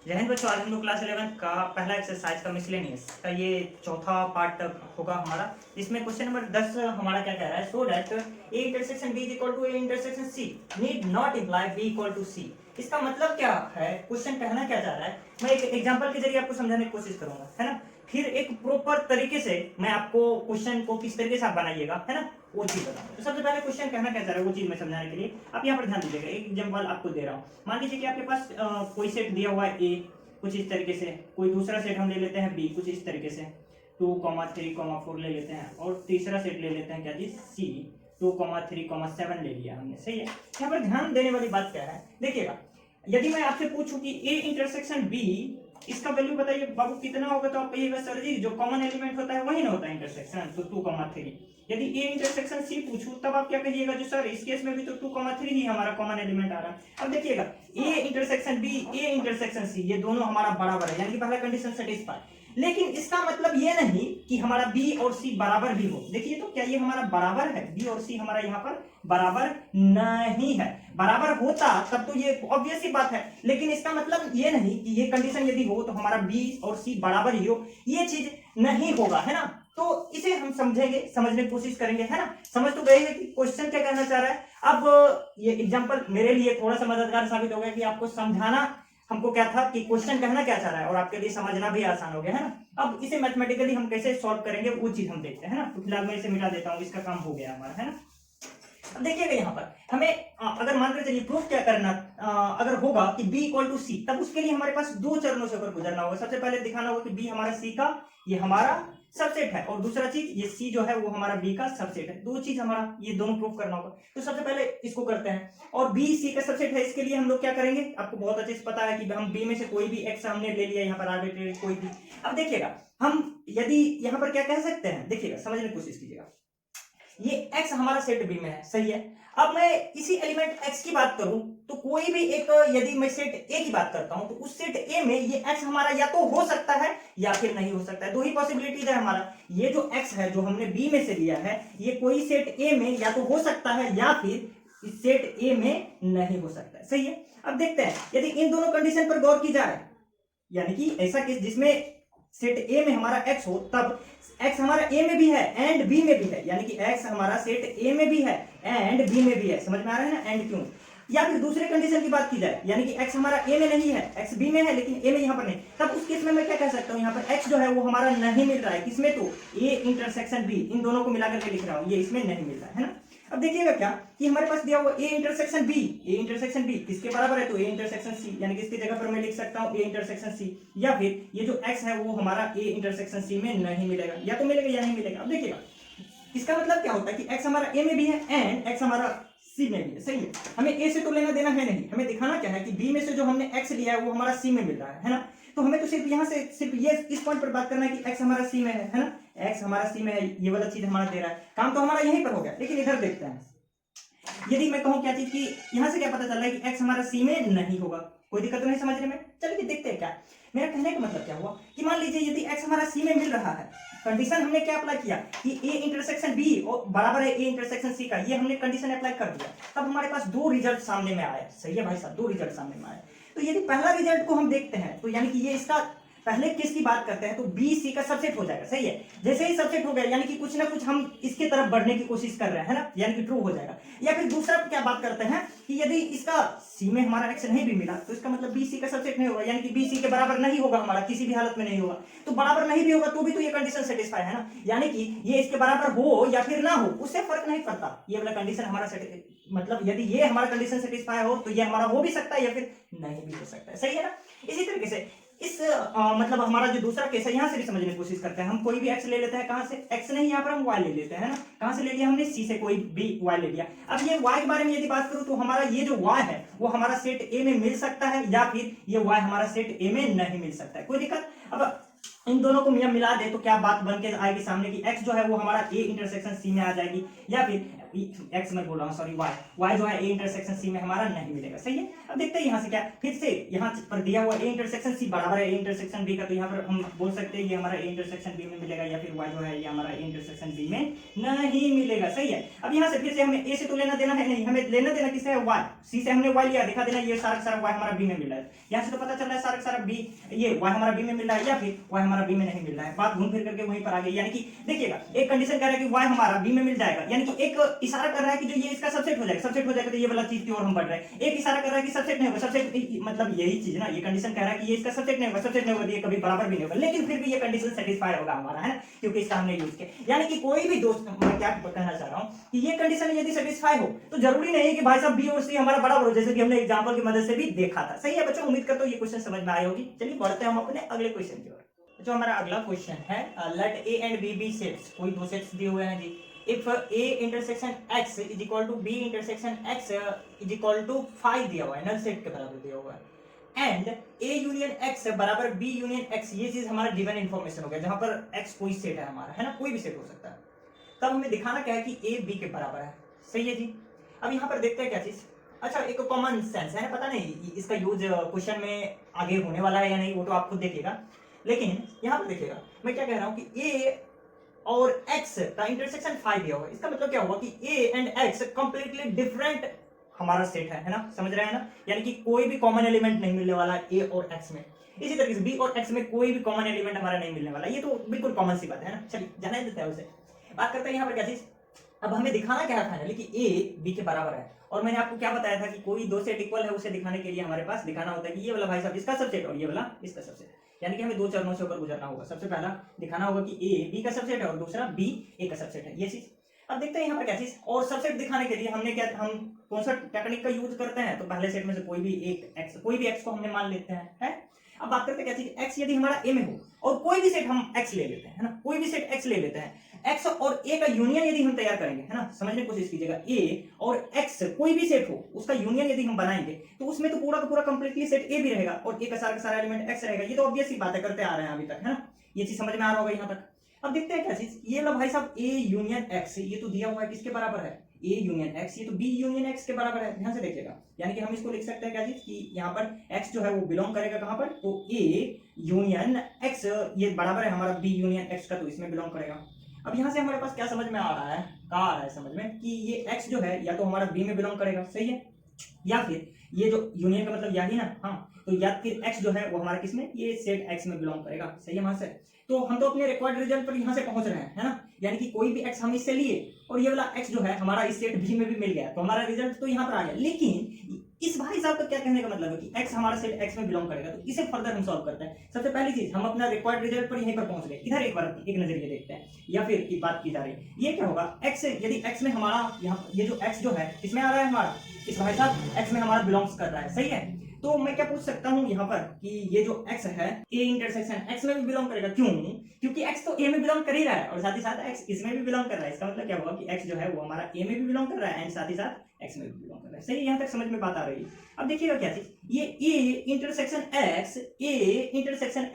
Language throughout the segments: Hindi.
जय हिंद बच्चों, आज हम लोग क्लास 11 का पहला एक्सरसाइज का मिसलेनियस का ये चौथा पार्ट होगा हमारा। इसमें क्वेश्चन नंबर 10 हमारा क्या कह रहा है, so that A intersection B is equal to A intersection C need not imply B equal to C. इसका मतलब क्या है, क्वेश्चन कहना क्या चाह रहा है, मैं एक एग्जांपल के जरिए आपको समझाने की कोशिश करूंगा, है ना। फिर एक प्रॉपर तरीके से मैं आपको क्वेश्चन को किस तरीके से आप बनाइएगा, है ना, वो चीज बताऊंगा। तो सबसे पहले क्वेश्चन कहना क्या चाह रहा है वो चीज मैं समझाने के लिए आप यहाँ पर ध्यान दीजिएगा। एक एग्जांपल आपको दे रहा हूँ। मान लीजिए कि आपके पास कोई सेट दिया हुआ है ए कुछ इस तरीके से, कोई दूसरा सेट हम ले लेते हैं बी कुछ इस तरीके से, 2,3,4 ले लेते हैं, और तीसरा सेट ले लेते हैं क्या चीज सी, 2,3,7 ले लिया हमने। सही है। यहाँ पर ध्यान देने वाली बात क्या है, देखिएगा, यदि मैं आपसे पूछूं कि ए इंटरसेक्शन बी, इसका वैल्यू बताइए बाबू कितना होगा, तो आप कहिएगा सर जी जो कॉमन एलिमेंट होता है वही ना होता है इंटरसेक्शन, तो 2,3। यदि ए इंटरसेक्शन सी पूछूं तब आप क्या कहिएगा, जो सर इस केस में भी तो 2,3 ही हमारा कॉमन एलिमेंट आ रहा है। अब देखिएगा, A intersection B, A intersection C, ये दोनों हमारा बराबर है, यानी कि पहला कंडीशन सेटिस्फाई। लेकिन इसका मतलब ये नहीं कि हमारा बी और सी बराबर भी हो। देखिए तो क्या ये हमारा बराबर है, बी और सी हमारा यहाँ पर बराबर नहीं है। बराबर होता तब तो ये ऑब्वियस सी बात है, लेकिन इसका मतलब ये नहीं कि ये कंडीशन यदि हो तो हमारा बी और सी बराबर ही हो, ये चीज नहीं होगा, है ना। तो इसे हम समझेंगे, समझने की कोशिश करेंगे, है ना। समझ तो गए हैं कि क्वेश्चन क्या कहना चाह रहा है। अब ये एग्जांपल मेरे लिए थोड़ा सा मददगार साबित हो गया कि आपको समझाना हमको क्या था कि क्वेश्चन कहना क्या चाह रहा है, और आपके लिए समझना भी आसान हो गया, है ना। अब इसे मैथमेटिकली हम कैसे सॉल्व करेंगे वो चीज हम देखते हैं, है ना। तो फिलहाल मैं इसे मिटा देता हूँ, इसका काम हो गया हमारा, है ना। अब देखिएगा यहाँ पर हमें अगर मानकर चलिए प्रूफ क्या करना, अगर होगा कि b इक्वल टू सी, तब उसके लिए हमारे पास दो चरणों से होकर गुजरना होगा। सबसे पहले दिखाना होगा कि b हमारा c का ये हमारा सबसेट है, और दूसरा चीज ये c जो है वो हमारा b का सबसेट है। दो चीज हमारा ये दोनों प्रूफ करना होगा। तो सबसे पहले इसको करते हैं, और b c का सबसेट है, इसके लिए हम लोग क्या करेंगे, आपको बहुत अच्छे से पता है कि हम b में से कोई भी x हमने ले लिया यहाँ पर आर्बिट्रेरी कोई भी। अब देखिएगा हम यदि यहाँ पर क्या कह सकते हैं, देखिएगा समझने की कोशिश कीजिएगा, ये x हमारा सेट बी में है, सही है। अब मैं इसी एलिमेंट x की बात करूं तो कोई भी एक, यदि मैं सेट a की बात करता हूं तो उस सेट a में ये x हमारा या तो हो सकता है या फिर नहीं हो सकता है। दो ही पॉसिबिलिटीज है हमारा। ये जो x है जो हमने b में से लिया है, ये कोई सेट a में या तो हो सकता है या फिर इस सेट a में नहीं हो सकता है, सही है। अब देखते हैं, यदि इन दोनों कंडीशन पर गौर की जाए, यानी कि ऐसा केस जिसमें सेट a में हमारा x हो, तब x हमारा a में भी है एंड b में भी है, यानी कि x हमारा सेट a में भी है एंड b में भी है। समझ में आ रहा है ना, एंड क्यों। या फिर दूसरे कंडीशन की बात की जाए, यानी कि x हमारा a में नहीं है, x b में है लेकिन a में यहाँ पर नहीं, तब उस केस में मैं क्या कह सकता हूँ, यहाँ पर x जो है वो हमारा नहीं मिल रहा है, किसमें, तो a इंटरसेक्शन b, इन दोनों को मिलाकर के लिख रहा हूँ, ये इसमें नहीं मिल रहा है ना। अब देखिएगा क्या कि हमारे पास दिया हुआ a intersection b, a intersection b किसके बराबर है, तो a इंटरसेक्शन c, यानी कि इसकी जगह पर मैं लिख सकता हूँ a इंटरसेक्शन c। या फिर ये जो x है वो हमारा a इंटरसेक्शन c में नहीं मिलेगा, या तो मिलेगा या नहीं मिलेगा। अब देखिएगा इसका मतलब क्या होता है कि x हमारा a में भी है एंड x हमारा c में भी है, सही है। हमें a से तो लेना देना है नहीं, हमें दिखाना क्या है कि b में से जो हमने x लिया है वो हमारा c में मिल रहा है ना। तो हमें तो सिर्फ यहाँ से सिर्फ ये इस पॉइंट पर बात करना है कि x हमारा c में है ना, x हमारा c में है, ये वाला चीज हमारा दे रहा है, काम तो हमारा यहीं पर हो गया। लेकिन इधर देखते हैं, यदि मैं कहूं क्या चीज कि यहां से क्या पता चल रहा है कि x हमारा c में नहीं होगा, कोई दिक्कत तो नहीं समझने में। चलिए देखते हैं क्या मेरा कहने का मतलब क्या हुआ कि मान लीजिए यदि x हमारा c में मिल रहा है, कंडीशन हमने क्या अप्लाई किया कि a इंटरसेक्शन b बराबर है a इंटरसेक्शन c का, ये हमने कंडीशन अप्लाई कर दिया, तब हमारे पास दो रिजल्ट सामने में आए। सही है भाई साहब, दो रिजल्ट सामने में आए। तो यदि पहला रिजल्ट को हम देखते हैं तो यानी कि ये इसका पहले केस की बात करते हैं तो बी सी का सबसेट हो जाएगा, सही है। जैसे ही सबसेट हो गया यानी कि कुछ ना कुछ हम इसके तरफ बढ़ने की कोशिश कर रहे हैं, है ना, यानी कि ट्रू हो जाएगा। या फिर दूसरा क्या बात करते हैं कि यदि इसका सी में हमारा एक्स नहीं भी मिला तो इसका मतलब बी सी का सबसेट नहीं होगा, यानी कि बी सी के बराबर नहीं होगा, हमारा किसी भी हालत में नहीं होगा। तो बराबर नहीं भी होगा तो भी तो ये कंडीशन सेटिस्फाई है ना, यानी कि ये इसके बराबर हो या फिर ना हो उससे फर्क नहीं पड़ता, ये वाला कंडीशन हमारा मतलब यदि ये हमारा कंडीशन सेटिस्फाई हो तो ये हमारा हो भी सकता है या फिर नहीं भी हो सकता है, सही है ना। इसी तरीके से इस मतलब हमारा जो दूसरा केस है यहाँ से भी समझने की कोशिश करते हैं। हम कोई भी x ले लेते हैं, कहां से, x नहीं, यहाँ पर हम y ले लेते हैं ना। कहां से ले लिया हमने, c से कोई भी y ले लिया। अब ये y के बारे में यदि बात करूं तो हमारा ये जो y है वो हमारा सेट a में मिल सकता है या फिर ये y हमारा सेट a में नहीं मिल सकता है, कोई दिक्कत। अब इन दोनों को मिला दे तो क्या बात बन के आएगी सामने की x जो है वो हमारा a इंटरसेक्शन c में आ जाएगी, या फिर x मैं बोल रहा हूँ सॉरी y जो है a इंटरसेक्शन c में हमारा नहीं मिलेगा। सही है। अब देखते हैं यहाँ से क्या, फिर से यहाँ पर दिया हुआ a इंटरसेक्शन c बराबर है a इंटरसेक्शन b का, तो यहाँ पर हम बोल सकते हैं ये हमारा a इंटरसेक्शन b में मिलेगा, या फिर y जो है ये हमारा a इंटरसेक्शन b में नहीं मिलेगा। सही है। अब यहाँ से फिर से हमें a से तो लेना देना है नहीं, हमें लेना देना किससे है, y। c से हमने y लिया, दिखा देना ये सारा y हमारा b में मिल रहा है। यहाँ से तो पता चल रहा है सारा b ये y हमारा b में मिल रहा है, या फिर y हमारा b में नहीं मिल रहा है। बात घूम फिर करके वहीं पर आ गई। यानी कि देखिएगा, एक कंडीशन कह रहा है कि y हमारा b में मिल जाएगा, यानी कि एक इशारा कर रहा है कि जो ये इसका सबसेट हो जाएगा, सबसेट हो जाएगा तो ये वाला चीज की ओर हम बढ़ रहे हैं। एक इशारा कर रहा है कि सबसेट नहीं होगा, सबसेट मतलब यही चीज ना, ये कंडीशन कह रहा है कि ये इसका सबसेट नहीं होगा, सबसेट नहीं होगा, ये कभी बराबर भी नहीं होगा, लेकिन फिर भी ये कंडीशन सेटिस्फाई होगा हमारा, है ना, क्योंकि इसका हमने यूज किया। यानी कि कोई भी दोस्त, मैं क्या कहना चाह रहा हूँ कि ये कंडीशन यदि सेटिस्फाई हो तो जरूरी नहीं है कि भाई साहब बी और सी हमारा बराबर हो, जैसे कि हमने एग्जांपल की मदद से भी देखा था। सही है बच्चों, उम्मीद करता हूँ ये क्वेश्चन समझ में आए होगी। चलिए बढ़ते हैं हम अपने अगले क्वेश्चन की ओर। जो हमारा अगला क्वेश्चन है, let a and b be sets, कोई दो सेट्स दिए हुए हैं जी। If a intersection x is equal to b intersection x is equal to 5 दिया हुआ है, नल सेट के बराबर दिया हुआ है, एंड a यूनियन x बराबर b यूनियन x, ये चीज हमारा गिवन इंफॉर्मेशन हो गया, जहां पर x कोई सेट है हमारा, है ना, कोई भी सेट हो सकता है। तब हमें दिखाना क्या है कि a b के बराबर है। सही है जी। अब यहाँ पर देखते हैं क्या चीज। अच्छा, एक कॉमन सेंस है, पता नहीं इसका यूज क्वेश्चन में आगे होने वाला है या नहीं, वो तो आप खुद देखिएगा, लेकिन यहाँ पर देखिएगा मैं क्या कह रहा हूँ कि a और x का इंटरसेक्शन 5 दिया हुआ है। इसका मतलब क्या हुआ कि a and x completely different हमारा सेट है ना, समझ रहे हैं ना, यानी कि कोई भी कॉमन एलिमेंट नहीं मिलने वाला a और x में। इसी तरीके से b और x में कोई भी कॉमन एलिमेंट हमारा नहीं मिलने वाला, ये तो बिल्कुल कॉमन सी बात है ना। चलिए जाने देते हैं उसे, बात करते हैं यहाँ पर क्या चीज। अब हमें दिखाना क्या है फाइनली कि a b के बराबर है, और मैंने आपको क्या बताया था कि कोई दो सेट इक्वल है उसे दिखाने के लिए हमारे पास दिखाना होता है कि ये वाला भाई साहब इसका सबसेट और ये वाला इसका सबसेट, यानी कि हमें दो चरणों से होकर गुजरना होगा। सबसे पहला दिखाना होगा कि a b का सबसेट है और दूसरा b a का सबसेट है, ये चीज। अब देखते हैं यहाँ पर क्या चीज, और सबसेट दिखाने के लिए हमने क्या, हम कौन सा टेक्निक का यूज करते हैं, तो पहले सेट में से कोई भी एक x, कोई भी x को हमने मान लेते हैं, है। अब बात करते हैं क्या चीज, x यदि हमारा a में हो और कोई भी सेट हम x ले लेते हैं, है ना, कोई भी सेट x ले लेते हैं, x और a का यूनियन यदि हम तैयार करेंगे, है ना, समझने की कोशिश कीजिएगा, a और x कोई भी सेट हो उसका यूनियन यदि हम बनाएंगे तो उसमें तो पूरा का पूरा कंप्लीटली सेट a भी रहेगा और a का सारा एलिमेंट x रहेगा। ये तो ऑब्वियस सी बात है, करते आ रहे हैं अभी तक, है ना, ये चीज समझ में आ रहा होगा यहाँ तक। अब देखते हैं क्या चीज, ये लो भाई साहब a यूनियन x, ये तो दिया हुआ है किसके बराबर है, a यूनियन x, ये तो b यूनियन x के बराबर है। ध्यान से देखिएगा, यानी कि हम इसको लिख सकते हैं क्या चीज कि यहाँ पर x जो है वो बिलोंग करेगा कहां पर, तो a यूनियन x ये बराबर है हमारा b यूनियन x का, तो इसमें बिलोंग करेगा। अब यहाँ से हमारे पास क्या समझ में आ रहा है, कहा आ रहा है समझ में कि ये x जो है या तो हमारा b में बिलोंग करेगा, सही है, या फिर ये जो यूनियन का मतलब यही ना, हाँ, तो या फिर x जो है वो हमारा किसमें, ये सेट x में बिलोंग करेगा। सही है वहां से, तो हम तो अपने रिक्वायर्ड रिजल्ट पर यहाँ से पहुंच रहे हैं, है ना, यानी कि कोई भी x हम इससे लिए और ये वाला x जो है हमारा इस सेट b में भी मिल गया, तो हमारा रिजल्ट तो यहाँ पर आ गया। लेकिन इस भाई साहब का क्या कहने का मतलब है कि x हमारा सेट x में बिलोंग करेगा, तो इसे फर्दर हम सॉल्व करते हैं। सबसे पहली चीज, हम अपना रिक्वायर्ड रिजल्ट पर यहीं पर पहुंच गए, इधर एक बार एक नजरिए देखते हैं, या फिर की बात की जा रही है, ये क्या होगा, x यदि x में हमारा यहाँ ये जो x जो है इसमें आ रहा है हमारा, इस भाई साहब x में हमारा बिलोंग्स कर रहा है, सही है, तो मैं क्या पूछ सकता हूं यहाँ पर कि ये जो x है a इंटरसेक्शन x में भी बिलोंग करेगा, क्यों, क्योंकि x तो a में बिलोंग कर ही रहा है और साथ ही साथ x इसमें भी बिलोंग कर रहा है। इसका मतलब क्या होगा कि x जो है वो हमारा a में भी बिलोंग कर रहा है एंड साथ ही साथ x में भी बिलोंग कर रहा है। सही, यहाँ तक समझ में बात आ रही है। अब देखिएगा क्या चीज, ये a इंटरसेक्शन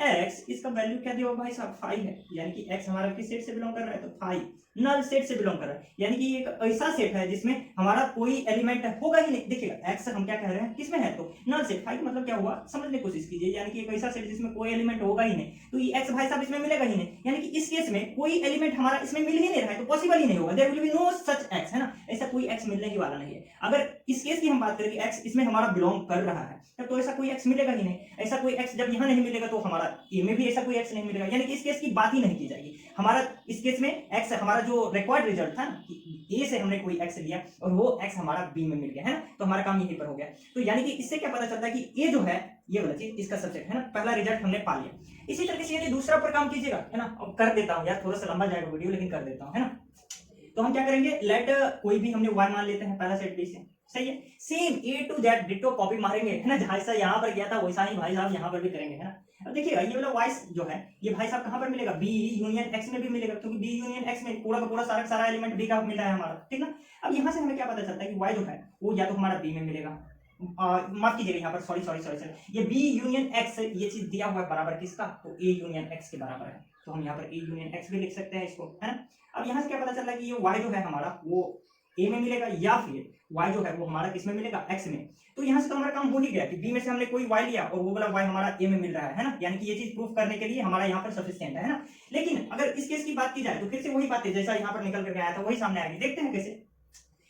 x, इसका वैल्यू क्या दिया भाई साहब 5 है, यानी कि x हमारा किस सेट से बिलोंग कर रहा है, तो 5 नल सेट से बिलोंग कर रहा है, यानी कि ये एक ऐसा सेट है जिसमें हमारा कोई एलिमेंट होगा ही नहीं। देखिएगा x हम क्या कह रहे हैं किसमें है, तो नल सेट। 5 मतलब क्या हुआ, समझने की कोशिश कीजिए, यानी कि एक ऐसा सेट जिसमें कोई एलिमेंट होगा ही नहीं, तो ये x भाई साहब इसमें मिलेगा ही नहीं, यानी कि इस केस में कोई एलिमेंट हमारा इसमें मिल ही नहीं रहा है, तो पॉसिबल ही नहीं होगा, there will be no such x, है ना, ऐसा कोई x मिलने ही वाला नहीं है। अगर इस केस की हम बात करें कि x इसमें हमारा बिलोंग कर रहा है, तो ऐसा कोई x मिलेगा ही नहीं। ऐसा कोई x जब यहाँ नहीं मिलेगा तो हमारा a में भी ऐसा कोई x नहीं मिलेगा, यानी कि इस केस की बात ही नहीं की जाएगी। हमारा इस केस में x हमारा जो रिक्वायर्ड रिजल्ट था ना कि a से हमने कोई x लिया और वो x हमारा b में मिल गया, है ना, तो हमारा काम यहीं पर हो गया। तो यानी कि इससे क्या पता चलता है कि a जो है ये वाला चीज इसका सबसेट है ना, पहला रिजल्ट हमने पा लिया। इसी तरीके से यदि दूसरा पर काम कीजिएगा, है ना, अब कर देता हूँ यार, थोड़ा सा लंबा जाएगा वीडियो लेकिन कर देता हूँ, है ना, तो हम क्या करेंगे, लेट कोई भी हमने y मान लेते हैं पहला सेट b से, सही है, same A to Z ditto copy मारेंगे, है ना, जैसा यहाँ पर गया था वैसा ही भाई साहब यहाँ पर भी करेंगे, है ना। अब देखिएगा ये वाला y जो है ये भाई साहब कहाँ पर मिलेगा, B यूनियन x में भी मिलेगा, क्योंकि B यूनियन x में पूरा का पूरा सारा एलिमेंट B का मिल रहा है हमारा, ठीक ना। अब यहाँ से हमें क्या पता चलता है कि y जो है वो या तो हमारा B में मिलेगा, माफ कीजिएगा यहाँ पर, सॉरी सॉरी सॉरी सॉरी, ये बी यूनियन एक्स ये चीज दिया हुआ है बराबर किसका, तो ए यूनियन एक्स के बराबर है, तो हम यहाँ पर ए यूनियन एक्स भी लिख सकते हैं इसको, है ना। अब यहाँ से क्या पता चल रहा है कि ये वाई जो है हमारा वो ए में मिलेगा, या फिर वाई जो है वो हमारा किस में मिलेगा, एक्स में। तो यहाँ से तो हमारा काम हो ही गया कि बी में से हमने कोई वाई लिया और वो वाला वाई हमारा ए में मिल रहा है ना, यानी कि ये चीज प्रूफ करने के लिए हमारा यहाँ पर सफिशिएंट है ना। लेकिन अगर इस केस की बात की जाए तो फिर से वही बात है, जैसा यहाँ पर निकल करके आया था वही सामने आएगी। देखते हैं कैसे।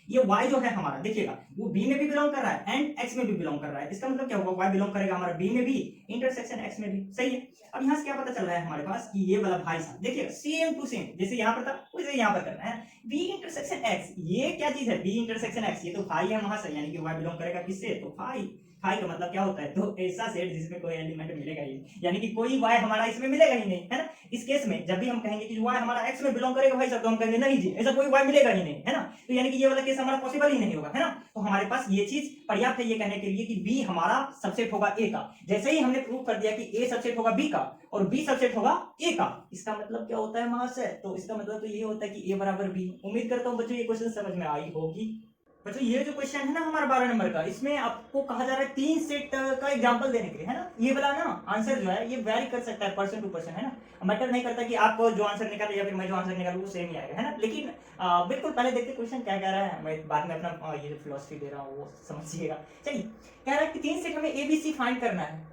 ये y जो है हमारा, देखिएगा वो b में भी बिलोंग कर रहा है एंड x में भी बिलोंग कर रहा है, इसका मतलब क्या होगा, y बिलोंग करेगा हमारा b में भी, इंटरसेक्शन x में भी, सही है। अब यहाँ से क्या पता चल रहा है हमारे पास कि ये वाला भाई साहब देखिएगा सेम टू सेम, जैसे यहाँ पर था वैसे यहाँ पर करना है, b इंटरसेक्शन x, ये क्या चीज है, b इंटरसेक्शन x, ये तो फाई है वहां से, यानी कि y बिलोंग करेगा किससे, तो फाई। फाई का मतलब क्या होता है, तो ऐसा सेट जिसमें कोई एलिमेंट मिलेगा ही, यानी कि कोई y हमारा इसमें मिलेगा ही नहीं, है ना। इस केस में जब भी हम कहेंगे कि y हमारा x में बिलोंग करेगा भाई साहब, तो हम कहेंगे नहीं जी ऐसा कोई y मिलेगा ही नहीं, है ना। तो यानी कि ये वाला केस हमारा पॉसिबल ही नहीं होगा, है ना। तो हमारे पास ये चीज पर्याप्त है ये कहने के लिए कि b हमारा सबसेट होगा a का। जैसे ही हमने प्रूव कर दिया कि a सबसेट होगा b का और b सबसेट होगा a का, इसका मतलब क्या होता है वहां से, तो इसका मतलब तो ये होता है कि a बराबर b। उम्मीद करता हूँ बच्चों ये क्वेश्चन समझ में आई होगी। बच्चों ये जो क्वेश्चन है ना हमारा 12 नंबर का, इसमें आपको कहा जा रहा है 3 सेट का एग्जांपल देने के लिए, है ना। ये वाला ना आंसर जो है ये वेरी कर सकता है पर्सन टू पर्सन, है ना। मैटर नहीं करता कि आप जो आंसर निकाले या फिर मैं जो आंसर निकालूं वो सेम ही आएगा, है ना। लेकिन बिल्कुल पहले देखते क्वेश्चन क्या कह रहा है, मैं बाद में अपना ये जो फिलॉसफी दे रहा हूँ वो समझिएगा। चलिए कह रहा है कि 3 सेट हमें ABC फाइंड करना है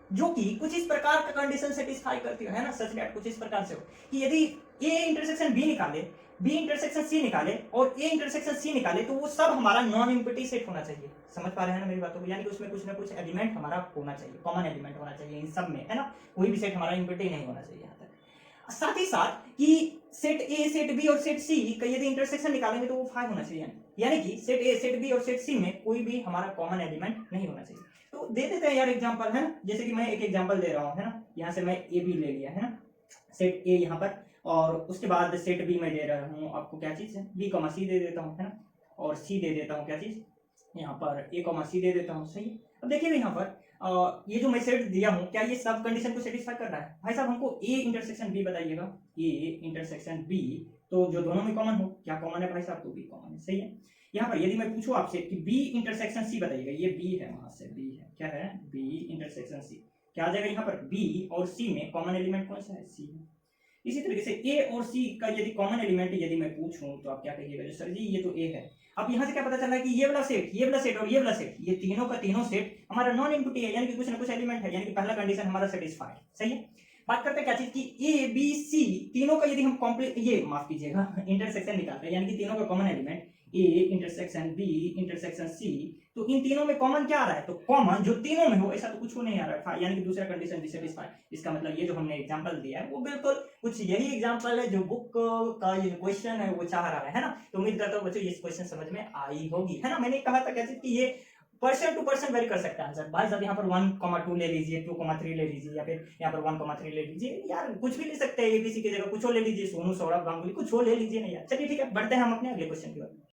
जो कि कुछ इस प्रकार का कंडीशन सेटिस्फाई करती है ना, सच दैट कुछ इस प्रकार से हो कि यदि A इंटरसेक्शन B निकाले, B इंटरसेक्शन C निकाले और A इंटरसेक्शन C निकाले, तो वो सब हमारा नॉन एम्प्टी सेट होना चाहिए। समझ पा रहे हैं ना मेरी बातों को, यानी कि उसमें कुछ ना कुछ एलिमेंट हमारा होना चाहिए, कॉमन एलिमेंट होना चाहिए इन सब में, है ना। कोई भी सेट हमारा एम्प्टी नहीं होना चाहिए यहाँ तक। साथ ही साथ कि सेट A सेट B और सेट C का यदि इंटरसेक्शन निकालेंगे तो वो 5 होना चाहिए, यानी कि सेट A सेट B और सेट C में कोई भी हमारा कॉमन एलिमेंट नहीं होना चाहिए। तो दे देते हैं यार एग्जांपल, है ना। जैसे कि मैं एक एग्जांपल दे रहा हूँ, है ना। यहाँ से मैं A B ले लिया, है ना, सेट A यहाँ पर, और उसके बाद सेट B में दे रहा हूँ आपको क्या चीज है, B कॉमा C दे देता हूँ, है ना, और C दे देता हूँ क्या चीज यहाँ पर A कॉमा C दे देता हूँ, सही। अब देखिए यहाँ पर ये जो मैं सेट दिया हूँ क्या ये सब कंडीशन को सेटिस्फाई कर रहा है भाई साहब। हमको A इंटरसेक्शन B बताइएगा, A इंटरसेक्शन B, तो जो दोनों में कॉमन हो, क्या कॉमन है भाई साहब, तो B कॉमन है, सही है। यहाँ पर यदि मैं पूछूं आपसे कि B इंटरसेक्शन C बताइएगा, ये B है, वहां से B है, क्या है, B इंटरसेक्शन C, क्या आ जाएगा यहाँ पर, B और C में कॉमन एलिमेंट कौन सा है, C है। इसी तरीके से A और C का यदि कॉमन एलिमेंट यदि मैं पूछूं तो आप क्या कहिएगा, जो सर जी ये तो A है। अब यहाँ से क्या पता चल रहा है कि ये वाला सेट, ये वाला सेट और ये वाला सेट, ये तीनों का तीनों सेट हमारा नॉन एम्प्टी है, यानी कि कुछ ना कुछ एलिमेंट है, यानी कि पहला कंडीशन हमारा सेटिस्फाइड, सही है। बात करते हैं क्या चीज की, ए बी सी तीनों का यदि हम कॉम्प्लीट ये माफ कीजिएगा इंटरसेक्शन निकालते हैं, यानी कि तीनों का common element A intersection B intersection C, तो इन तीनों में कॉमन क्या आ रहा है, तो कॉमन जो तीनों में हो ऐसा तो कुछ नहीं आ रहा है, यानी कि दूसरा कंडीशन डिससेटिस्फाइड। इसका मतलब ये जो हमने एग्जांपल दिया है वो बिल्कुल कुछ यही एग्जांपल है जो बुक का ये क्वेश्चन है वो चाह रहा है ना। तो उम्मीद करता हूँ बच्चों ये क्वेश्चन समझ में आई होगी, है ना। मैंने कहा था क्या चीज कि ये पर्सन टू पर्सन वेरी कर सकता है आंसर। भाई साहब यहाँ पर 1,2 ले लीजिए, 2,3 ले लीजिए, या फिर यहाँ पर 1,3 ले लीजिए, यार कुछ भी ले सकते हैं, एबीसी की जगह कुछ और ले लीजिए, सोनू सौरभ गांगुली कुछ और ले लीजिए ना यार। चलिए ठीक है, बढ़ते हैं हम अपने अगले क्वेश्चन की ओर।